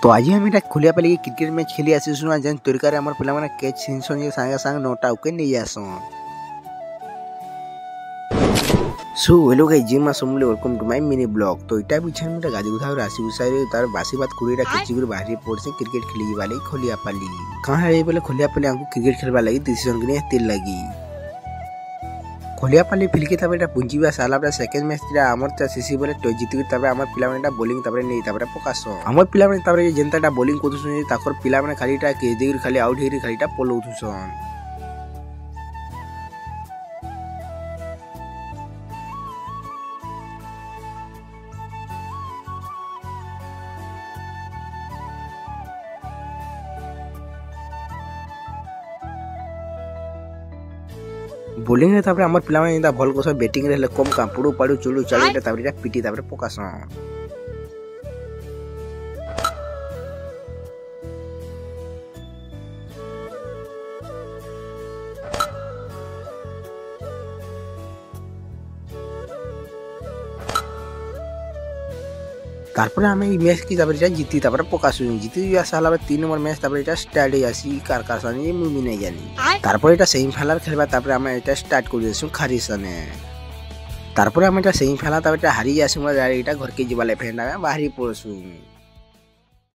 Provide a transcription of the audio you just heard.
तो आज हम इटा खोलिया पहले क्रिकेट मैच खेली आसीसु जेन तरीका रे हमर पिला माने कैच छिनसन जे संगे संग नोटा उके नै आसन। सो हेलो गाइस जिमा समले welcome to my mini blog. तो इटा बिछन में गाजी उठा राशि उसारे तार बासी बात कुरीरा किछि गुर बाहरी पड़ से क्रिकेट खेली वाले खोलिया पाली कहां रे बोले खोलिया पाली हमको क्रिकेट खेलबा लागि डिसीजन के तेल लागि खोलिया पाली फिलके तबेटा पुंजीबा सालाबा सेकंड मैच रा हमर ता सीसी बोले टॉस जीति तबे हमर पिला मानेटा बॉलिंग तबे नै तबे पकासो हमर पिला माने तबे जेनताटा बॉलिंग कोथुसन ताकर पिला माने खालीटा के देगिर खाली आउट हेरी खालीटा पलोथुसन। बोलिंग रे तापर हमर पिला माने भल कोस बैटिंग रे कम कापुडू पाडू चुलू चलेटा तापर पिटी तापर पकासो। तारपर हमें ई मैच की तापर जीती तापर पकासु जीती साला 3 नंबर मैच तापर एटा स्टार्ट आसी कारकासानी मुमी नै जानी तारपर एटा सेमीफाइनल खेलबा तापर हमें एटा स्टार्ट कर देसु खारिसने तारपर हमें एटा सेमीफाइनल तापर एटा हारि जासु एटा घर के जिबाले फेंडा बाहरी पड़सु।